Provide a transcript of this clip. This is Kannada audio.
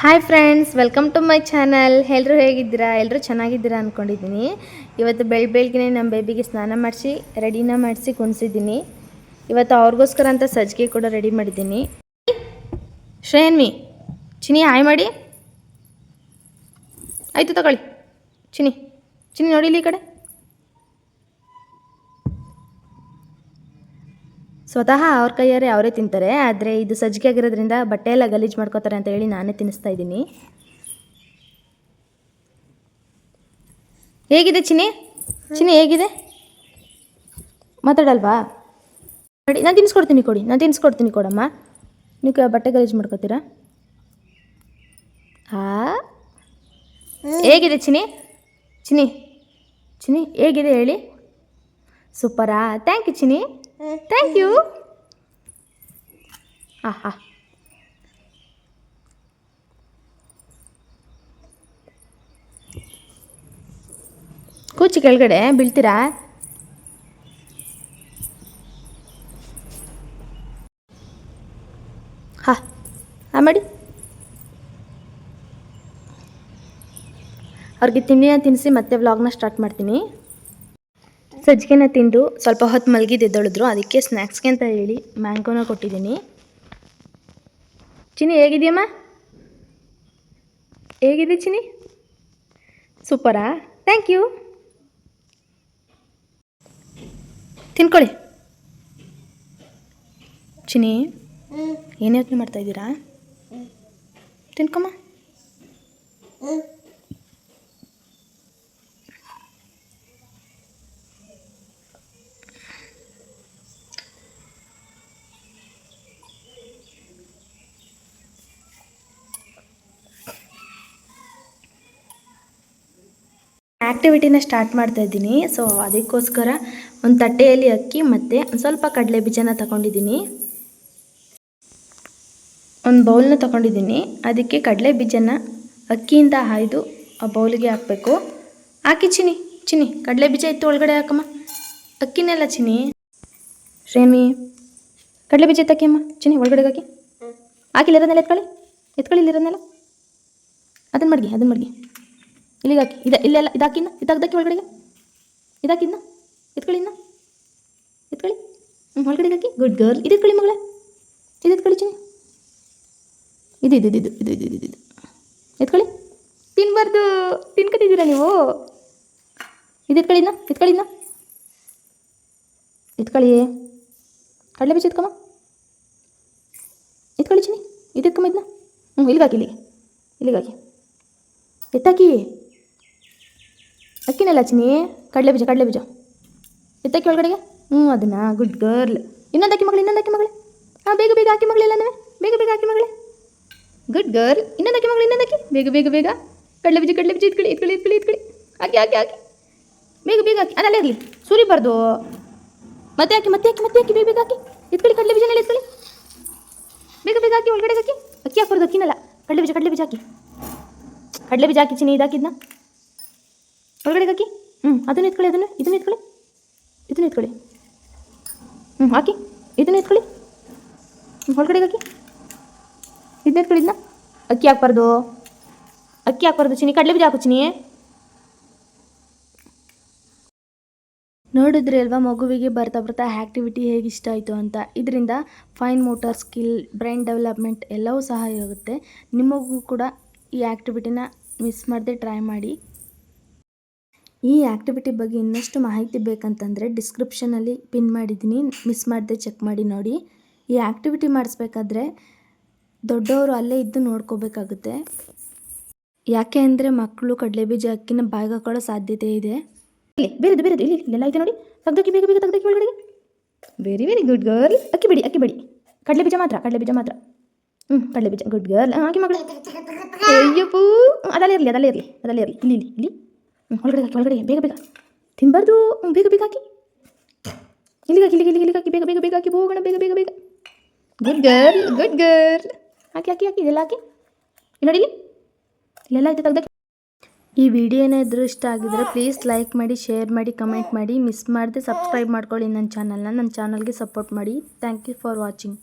Hi friends, welcome to my channel. ಎಲ್ಲರೂ ಹೇಗಿದ್ದೀರಾ? ಎಲ್ಲರೂ ಚೆನ್ನಾಗಿದ್ದೀರಾ ಅಂದ್ಕೊಂಡಿದ್ದೀನಿ. ಇವತ್ತು ಬೆಳಗ್ಗೆ ನಮ್ಮ ಬೇಬಿಗೆ ಸ್ನಾನ ಮಾಡಿಸಿ ರೆಡಿನ ಮಾಡಿಸಿ ಕುಣಿಸಿದ್ದೀನಿ. ಇವತ್ತು ಅವ್ರಿಗೋಸ್ಕರ ಅಂತ ಸಜ್ಜಿಗೆ ಕೂಡ ರೆಡಿ ಮಾಡಿದ್ದೀನಿ. ಶ್ರೇಯನ್ವಿ, ಚಿನಿ ಹಾಯ್ ಮಾಡಿ. ಆಯಿತು ತಗೊಳ್ಳಿ. ಚಿನಿ ಚಿನಿ ನೋಡಿಲಿ ಈ ಕಡೆ. ಸ್ವತಃ ಅವ್ರ ಕೈಯಾರೆ ಅವರೇ ತಿಂತಾರೆ, ಆದರೆ ಇದು ಸಜ್ಜಿಗೆ ಆಗಿರೋದ್ರಿಂದ ಬಟ್ಟೆ ಎಲ್ಲ ಗಲೀಜು ಮಾಡ್ಕೋತಾರೆ ಅಂತ ಹೇಳಿ ನಾನೇ ತಿನ್ನಿಸ್ತಾ ಇದ್ದೀನಿ. ಹೇಗಿದೆ ಚಿನಿ? ಚಿನಿ ಹೇಗಿದೆ? ಮಾತಾಡಲ್ವಾ? ನೋಡಿ, ನಾನು ತಿನ್ನಿಸ್ಕೊಡ್ತೀನಿ, ಕೊಡಿ. ನಾನು ತಿನ್ನಿಸ್ಕೊಡ್ತೀನಿ, ಕೊಡಮ್ಮ. ನೀವು ಬಟ್ಟೆ ಗಲೀಜು ಮಾಡ್ಕೋತೀರಾ? ಹೇಗಿದೆ ಚಿನಿ? ಚಿನಿ ಚಿನಿ ಹೇಗಿದೆ ಹೇಳಿ? ಸೂಪರಾ? Thank you Chini, thank you. ಹಾಂ ಕೂಚಿ ಕೆಳಗಡೆ ಬೀಳ್ತೀರಾ? ಹಾಂ ಮಾಡಿ. ಅವ್ರಿಗೆ ತಿಂಡಿನ ತಿನ್ನಿಸಿ ಮತ್ತೆ ವ್ಲಾಗ್ನ ಸ್ಟಾರ್ಟ್ ಮಾಡ್ತೀನಿ. ಸಜ್ಜಿಗೆನ ತಿಂದು ಸ್ವಲ್ಪ ಹೊತ್ತು ಮಲಗಿದ್ದೆದ್ದಳಿದ್ರು, ಅದಕ್ಕೆ ಸ್ನ್ಯಾಕ್ಸ್ಗೆ ಅಂತ ಹೇಳಿ ಮ್ಯಾಂಗೋನ ಕೊಟ್ಟಿದ್ದೀನಿ. ಚಿನಿ ಹೇಗಿದೆಯಮ್ಮ? ಹೇಗಿದೆ ಚಿನಿ? ಸೂಪರಾ? Thank you. ತಿನ್ಕೊಳ್ಳಿ. ಚಿನಿ ಏನು ಯೋಚನೆ ಮಾಡ್ತಾಯಿದ್ದೀರಾ? ತಿನ್ಕೊಮ್ಮ. ಆ್ಯಕ್ಟಿವಿಟಿನ ಸ್ಟಾರ್ಟ್ ಮಾಡ್ತಾ ಇದ್ದೀನಿ. ಸೊ ಅದಕ್ಕೋಸ್ಕರ ಒಂದು ತಟ್ಟೆಯಲ್ಲಿ ಅಕ್ಕಿ ಮತ್ತು ಒಂದು ಸ್ವಲ್ಪ ಕಡಲೆ ಬೀಜನ ತಗೊಂಡಿದ್ದೀನಿ. ಒಂದು ಬೌಲ್ನ ತಗೊಂಡಿದ್ದೀನಿ. ಅದಕ್ಕೆ ಕಡಲೆ ಬೀಜನ ಅಕ್ಕಿಯಿಂದ ಹಾಯ್ದು ಆ ಬೌಲಿಗೆ ಹಾಕಬೇಕು. ಹಾಕಿ ಚಿನಿ. ಚಿನಿ ಕಡಲೆ ಬೀಜ ಇತ್ತು ಒಳಗಡೆ ಹಾಕಮ್ಮ. ಅಕ್ಕಿನೆಲ್ಲ ಚಿನಿ. ಶ್ರೇಮಿ ಕಡಲೆ ಬೀಜ ಇತ್ತು ಅಮ್ಮ. ಚಿನಿ ಒಳಗಡೆ ಹಾಕಿ. ಹಾಕಿಲ್ಲಿರೋದನ್ನೆಲ್ಲ ಎತ್ಕೊಳ್ಳಿ ಇಲ್ಲಿರೋದನ್ನೆಲ್ಲ. ಅದನ್ನು ಮಡ್ಗಿ ಇಲ್ಲಿಗೆ ಹಾಕಿ. ಇಲ್ಲೆಲ್ಲ ಇದಾಕಿನ್ನ ಇದಾಕ್ದಕ್ಕೆ ಒಳಗಡೆಗೆ ಇದಾಕಿದ್ನ ಎತ್ಕೊಳ್ಳಿ. ಎತ್ಕೊಳ್ಳಿ. ಒಳಗಡೆಗೆ ಹಾಕಿ. Good girl. ಇದು ಎತ್ಕೊಳ್ಳಿ ಮಗಳೇ. ಇದು ಎತ್ಕೊಳ್ಳಿ ಚಿನಿ. ಇದು ಎತ್ಕೊಳ್ಳಿ. ತಿನ್ಬಾರ್ದು, ತಿನ್ಕೊತಿದ್ದೀರಾ ನೀವು? ಇದು ಎತ್ಕೊಳ್ಳಿನ ಎತ್ಕೊಳ್ಳಿ. ಕಡಲೆ ಬೀಜ ಎತ್ಕೊಮ್ಮ. ಎತ್ಕೊಳ್ಳಿ ಚಿನಿ. ಇದು ಎತ್ಕೊಮ್ಮ ಇದನ್ನ. ಇಲ್ಲಿಗೆ ಹಾಕಿ. ಎತ್ತಾಕಿ. ಅಕ್ಕಿನೆಲ್ಲ ಚಿನಿ. ಕಡಲೆ ಬೀಜ ಎತ್ತಾಕಿ ಒಳಗಡೆಗೆ. ಅದನ್ನು. Good girl. ಇನ್ನೊಂದು ಹಾಕಿ ಮಗಳೇ. ಹಾಂ ಬೇಗ ಹಾಕಿ ಮಗಳೆಲ್ಲನೂ. ಬೇಗ ಹಾಕಿ ಮಗಳೇ. Good girl. ಇನ್ನೊಂದು ಹಾಕಿ ಮಗಳು. ಬೇಗ. ಕಡಲೆ ಬೀಜ ಎತ್ಕೊಳ್ಳಿ. ಹಾಕಿ. ಬೇಗ ಹಾಕಿ. ಅದೆಲ್ಲ ಇರಲಿ, ಸುರಿಬಾರ್ದು. ಮತ್ತೆ ಹಾಕಿ. ಬೇಗ ಹಾಕಿ. ಎತ್ಕೊಳ್ಳಿ ಕಡಲೆ ಬೀಜನೆಲ್ಲ ಎತ್ಕೊಳ್ಳಿ. ಬೇಗ ಹಾಕಿ ಒಳಗಡೆ ಹಾಕಿ. ಅಕ್ಕಿ ಹಾಕ್ಬಾರ್ದು, ಅಕ್ಕಿನಲ್ಲ. ಕಡಲೆ ಬೀಜ ಹಾಕಿ. ಕಡಲೆ ಬೀಜ ಹಾಕಿ ಚಿನಿ. ಇದಾಕಿದ್ನ ಒಳಗಡೆ ಹಾಕಿ. ಅದನ್ನು ಎತ್ಕೊಳ್ಳಿ. ಇದನ್ನು ಎತ್ಕೊಳ್ಳಿ. ಹಾಕಿ. ಇದನ್ನು ಎತ್ಕೊಳ್ಳಿ. ಒಳಗಡೆ ಹಾಕಿ. ಇದನ್ನ ಎತ್ಕೊಳ್ಳಿ. ಇದನ್ನ ಅಕ್ಕಿ ಹಾಕ್ಬಾರ್ದು ಚಿನಿ. ಕಡಲೆ ಬೀಜ ಹಾಕು ಚಿನಿ. ನೋಡಿದ್ರಿ ಅಲ್ವಾ ಮಗುವಿಗೆ ಬರ್ತಾ ಆ್ಯಕ್ಟಿವಿಟಿ ಹೇಗೆ ಇಷ್ಟ ಆಯಿತು ಅಂತ. ಇದರಿಂದ fine motor skill, brain development ಎಲ್ಲವೂ ಸಹಾಯ ಆಗುತ್ತೆ. ನಿಮಗೂ ಕೂಡ ಈ ಆ್ಯಕ್ಟಿವಿಟಿನ ಮಿಸ್ ಮಾಡದೆ ಟ್ರೈ ಮಾಡಿ. ಈ ಆ್ಯಕ್ಟಿವಿಟಿ ಬಗ್ಗೆ ಇನ್ನಷ್ಟು ಮಾಹಿತಿ ಬೇಕಂತಂದರೆ ಡಿಸ್ಕ್ರಿಪ್ಷನಲ್ಲಿ ಪಿನ್ ಮಾಡಿದ್ದೀನಿ, ಮಿಸ್ ಮಾಡದೆ ಚೆಕ್ ಮಾಡಿ ನೋಡಿ. ಈ ಆ್ಯಕ್ಟಿವಿಟಿ ಮಾಡಿಸ್ಬೇಕಾದ್ರೆ ದೊಡ್ಡವರು ಅಲ್ಲೇ ಇದ್ದು ನೋಡ್ಕೋಬೇಕಾಗುತ್ತೆ. ಯಾಕೆ ಅಂದರೆ ಮಕ್ಕಳು ಕಡಲೆ ಬೀಜ ಅಕ್ಕಿನ ಬಾಯಿಗೆ ಹಾಕೊಳ್ಳೋ ಸಾಧ್ಯತೆ ಇದೆ. ಬೇರೆದು ಇಲ್ಲೆಲ್ಲ ಐತೆ ನೋಡಿ. ತೆಗ್ದಕ್ಕಿ. ಬೇಗ ತೆಗ್ದಕ್ಕಿ ಒಳಗಡೆಗೆ. Very good girl. ಅಕ್ಕಿ ಬೇಡಿ. ಕಡಲೆ ಬೀಜ ಮಾತ್ರ. ಕಡಲೆ ಬೀಜ. Good girl. ಹಾಕಿ ಮಗಳು. ಅಯ್ಯಪ್ಪೂ. ಅದಲ್ಲೇ ಇರಲಿ. ಇಲ್ಲಿ ಒಳಗಡೆ ಬೇಗ. ತಿನ್ಬಾರ್ದು. ಬೇಗ ಹಾಕಿ. ಇಲ್ಲಿಗೆ ಹಾಕಿ. ಬೇಗ ಹಾಕಿ. ಹೋಗೋಣ ಬೇಗ. Good girl. ಹಾಕಿ. ಇದೆಲ್ಲ ಹಾಕಿ. ಇಲ್ಲಿ ನೋಡಿ, ಇಲ್ಲೆಲ್ಲ ಐತೆ ತೆಗ್ದಕ್ಕೆ. ಈ ವಿಡಿಯೋ ಏನಾದರೂ ಇಷ್ಟ ಆಗಿದ್ರೆ ಪ್ಲೀಸ್ ಲೈಕ್ ಮಾಡಿ, ಶೇರ್ ಮಾಡಿ, ಕಮೆಂಟ್ ಮಾಡಿ. ಮಿಸ್ ಮಾಡದೆ ಸಬ್ಸ್ಕ್ರೈಬ್ ಮಾಡ್ಕೊಳ್ಳಿ ನನ್ನ ಚಾನಲ್ಗೆ ಸಪೋರ್ಟ್ ಮಾಡಿ. Thank you for watching.